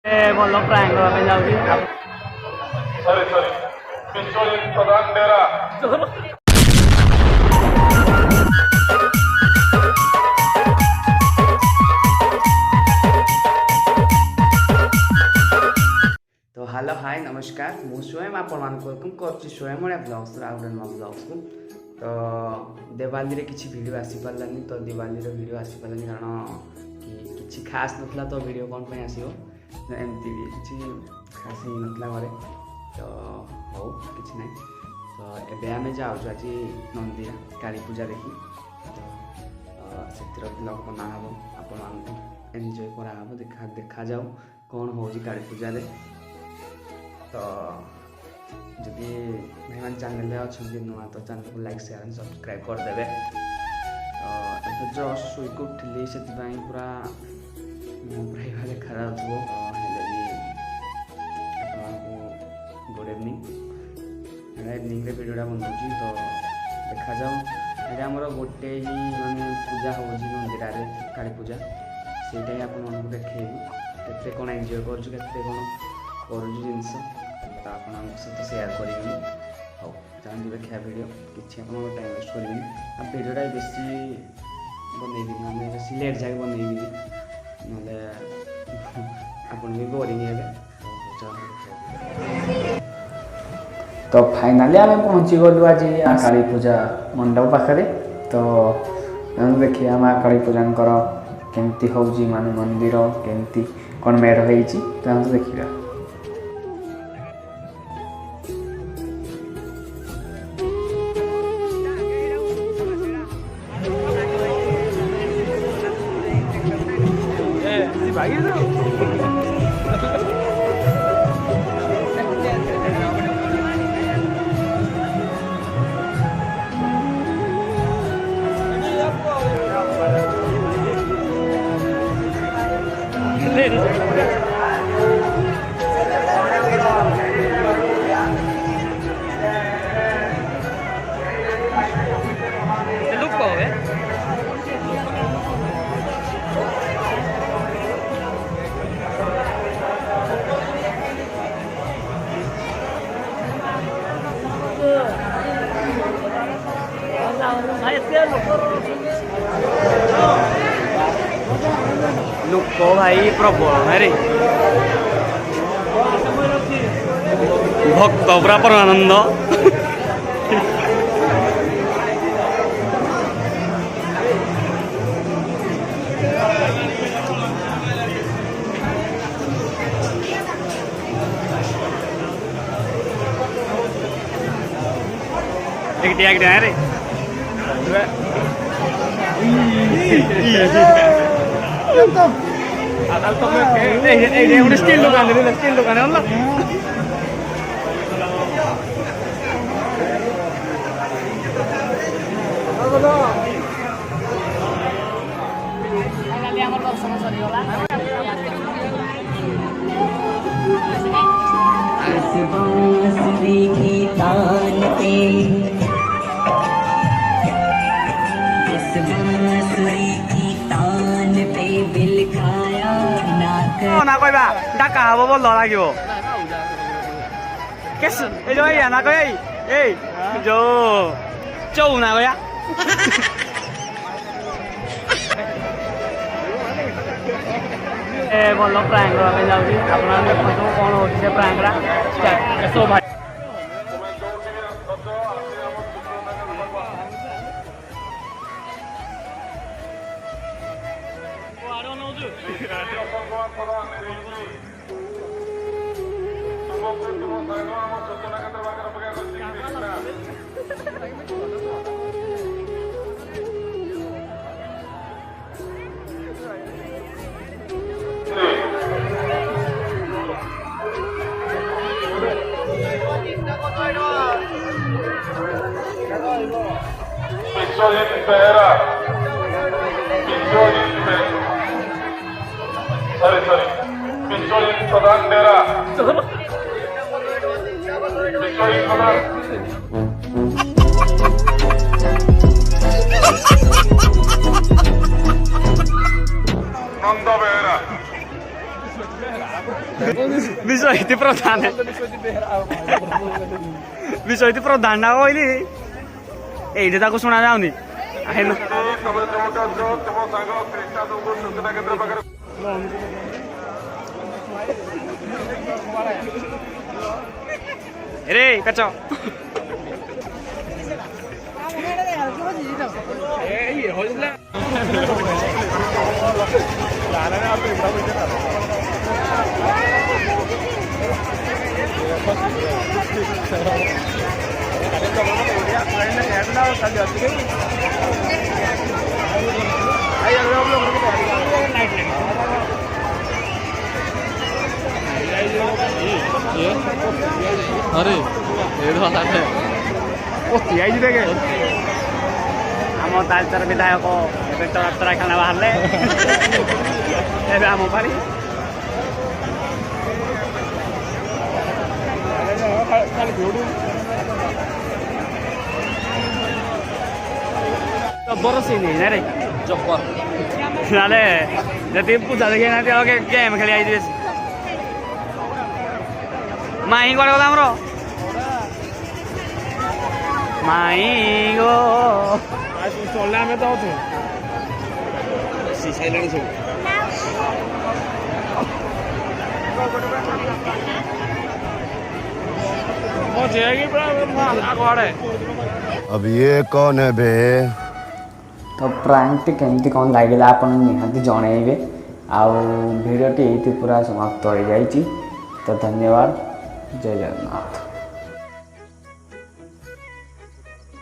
ଭଲ ପ୍ରାଙ୍କ ହେବା ପାଇଁ ଯାଉଛି। ବିଶ୍ୱଜିତ ପ୍ରଧାନ ଡେରା तो हेलो हाय नमस्कार मु स्वयं आपण वेलकम कर स्वयं ब्लग्स ब्लग्स को तो दिवाली रे किसी वीडियो आसी पारानी तो दिवाली रे वीडियो आसी पारानी कारण कि किसी खास नथला तो वीडियो कौन पे आसीबो एमती भी किसी खास ही नथला घरे तो हो किसी ना तो एबे आमे जाऊ आज नंदीरा काली पूजा देखी तो से ब्लग बना हम आपण एंजॉय करा हम देखा जाऊ कौन हो काली पूजा रे तो जदि भाई मान चैनल अच्छे नुआ तो चैनल को लाइक शेयर एंड सब्सक्राइब करदे। तो जस्ट शोक उठिली से पूरा मुझे देखा जाऊँ गुड इवनिंग इवनिंग वीडियोटा बनाऊँ तो देखा जाऊ ये आमर गोटे ही मानने पूजा हो मंदिर काली पूजा से आपको देखेबी के कौन एंजॉय कर कौन जिनस तो आप सहित सेयार करेंगे हाँ चाहते देखा वीडियो किसी आप टाइम वेस्ट करेंगे आ वीडियोटा बेसी बनईबी मैंने बेसी लेट जाए बनईबी ना आप बोरिंग है। तो फाइनाली आम पहुँची गलु आज काली पूजा मंडप पाखे तो देखिए आम काली पूजा केमती हो मान मंदिर केमती कौन मेढ़ हो देखा लोक भाई प्रबल है रे भक्त पूरा परमानंद एक है रे स्टील दुकान है ना कहबा डाका हम बल लगे ना कह जो चौ ना कह भल प्रांक होगा जाऊँगी आप कौन हो प्रांकटा भाई विश्वजीत बेहरा विश्वजीत प्रधान डेरा विश्वजीत प्रधान नंद बेहरा ବିଶ୍ୱଜିତ ପ୍ରଧାନ ବିଶ୍ୱଜିତ ପ୍ରଧାନ ନା କହିଲି ଏଇଠି ତାକୁ ଶୁଣା ଯାଉନି ତମେ ଯୋଉଟା ଅଛ ତମ ସାଙ୍ଗ କ୍ରିଷ୍ଣା ତୁମକୁ ସୂଚନା କେନ୍ଦ୍ର ପାଖରେ ରେ କାଚ अरे ये तो हाल है ଆମ ତାଳଚେର ବିଧାୟକ ଏବେ ତ ଡାକ୍ତରଖାନା ବାହାରିଲେ ଏବେ ଆମ ପାଳି ଜବର ସିନ୍ ନାରେ जब्बर ନହେଲେ ଯଦି ପୂଜା ଦେଖି ନାହାନ୍ତି ଆଉ ଗେମ୍ ଖେଳି ଆଇଥିବେ ମାଇଁ କୁଆଡ଼େ ଗଲା ଆମର ମାଇଁ ଗୋ ଚଳିଲେ ଆମେ ତ ଅଛୁ साइलेंट सब ମୋ ଝିଅକି ପୁରା କୁଆଡ଼େ अब ये कौन है बे? तो प्रांकटी केमती कौन लगे आप निहाती जनइबे आउ भिडियोटी ये पूरा समाप्त हो जाइए तो धन्यवाद जय जगन्नाथ।